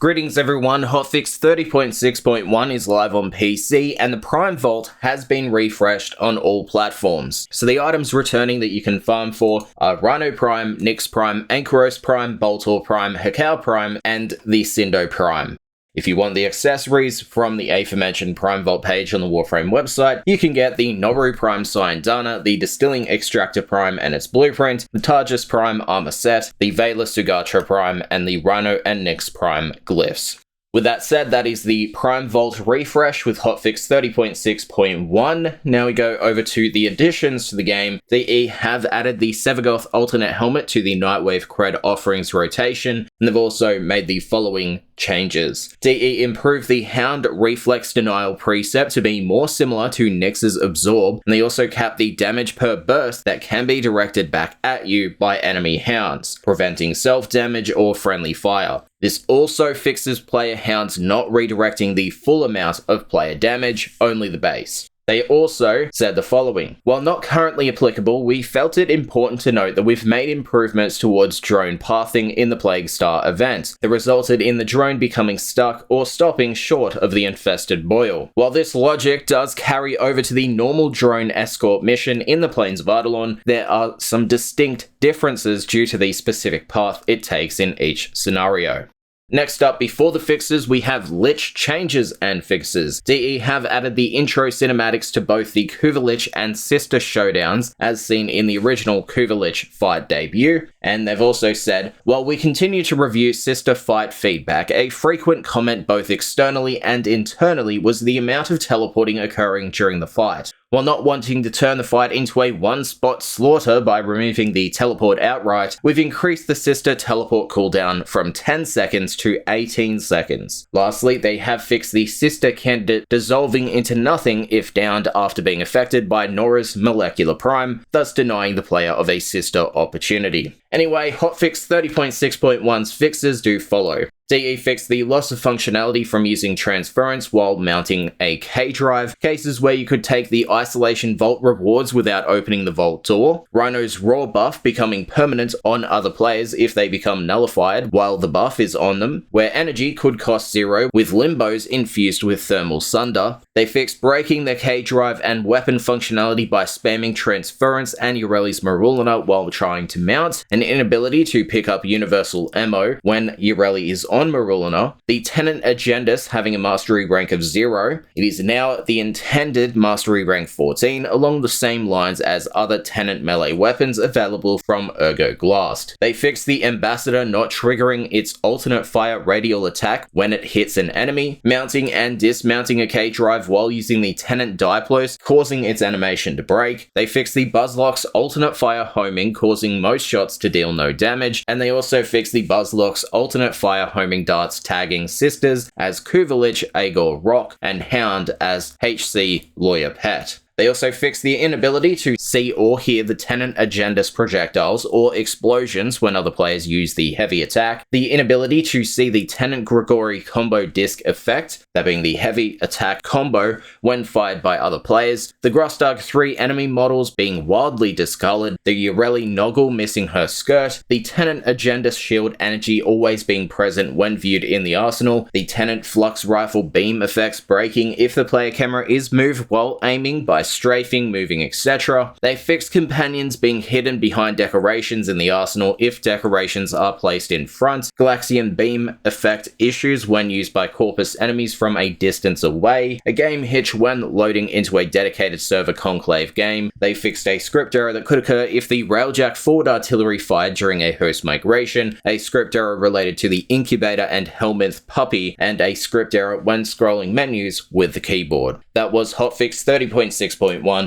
Greetings everyone, Hotfix 30.6.1 is live on PC and the Prime Vault has been refreshed on all platforms. So the items returning that you can farm for are Rhino Prime, Nyx Prime, Ankyros Prime, Boltor Prime, Hekau Prime, and the Sindo Prime. If you want the accessories from the aforementioned Prime Vault page on the Warframe website, you can get the Noboru Prime Dana, the Distilling Extractor Prime and its blueprint, the Targus Prime armor set, the Vela Sugatra Prime, and the Rhino and Nyx Prime glyphs. With that said, that is the Prime Vault refresh with Hotfix 30.6.1. Now we go over to the additions to the game. DE have added the Sevagoth alternate helmet to the Nightwave cred offerings rotation, and they've also made the following changes. DE improved the Hound reflex denial precept to be more similar to Nyx's Absorb, and they also capped the damage per burst that can be directed back at you by enemy hounds, preventing self-damage or friendly fire. This also fixes player hounds not redirecting the full amount of player damage, only the base. They also said the following: while not currently applicable, we felt it important to note that we've made improvements towards drone pathing in the Plague Star event that resulted in the drone becoming stuck or stopping short of the infested boil. While this logic does carry over to the normal drone escort mission in the Plains of Eidolon, there are some distinct differences due to the specific path it takes in each scenario. Next up, before the fixes, we have Lich changes and fixes. DE have added the intro cinematics to both the Kuva Lich and Sister showdowns, as seen in the original Kuva Lich fight debut, and they've also said, while we continue to review Sister fight feedback, a frequent comment both externally and internally was the amount of teleporting occurring during the fight. While not wanting to turn the fight into a one-spot slaughter by removing the teleport outright, we've increased the Sister teleport cooldown from 10 seconds to 18 seconds. Lastly, they have fixed the Sister candidate dissolving into nothing if downed after being affected by Nora's molecular prime, thus denying the player of a Sister opportunity. Anyway, Hotfix 30.6.1's fixes do follow. DE fixed the loss of functionality from using transference while mounting a K-drive, cases where you could take the isolation vault rewards without opening the vault door, Rhino's raw buff becoming permanent on other players if they become nullified while the buff is on them, where energy could cost 0 with limbos infused with thermal sunder. They fixed breaking the K-drive and weapon functionality by spamming transference and Iureli's Marulina while trying to mount, an inability to pick up universal ammo when Iureli is on Marulina, the Tenant Agendus having a mastery rank of 0, it is now the intended mastery rank 14 along the same lines as other Tenant melee weapons available from Ergo Glast. They fixed the Ambassador not triggering its alternate fire radial attack when it hits an enemy, mounting and dismounting a K-drive while using the Tenant Diplos, causing its animation to break. They fixed the Buzzlock's alternate fire homing, causing most shots to deal no damage, and they also fixed the Buzzlock's alternate fire homing darts tagging Sisters as Kuva Lich, Agor Rock, and Hound as HC Lawyer Pet. They also fixed the inability to see or hear the Tenant Agendus projectiles or explosions when other players use the heavy attack, the inability to see the Tenant Grigori combo disc effect, that being the heavy attack combo when fired by other players, the Grostag 3 enemy models being wildly discolored, the Iureli Noggle missing her skirt, the Tenant Agendus shield energy always being present when viewed in the arsenal, the Tenant Flux Rifle beam effects breaking if the player camera is moved while aiming by strafing, moving, etc. They fixed companions being hidden behind decorations in the arsenal if decorations are placed in front, Galaxian beam effect issues when used by Corpus enemies from a distance away, a game hitch when loading into a dedicated server conclave game. They fixed a script error that could occur if the Railjack forward artillery fired during a host migration, a script error related to the Incubator and Helminth puppy, and a script error when scrolling menus with the keyboard. That was Hotfix 30.6.1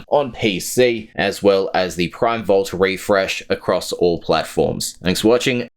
on PC, as well as the Prime Vault refresh across all platforms. Thanks for watching.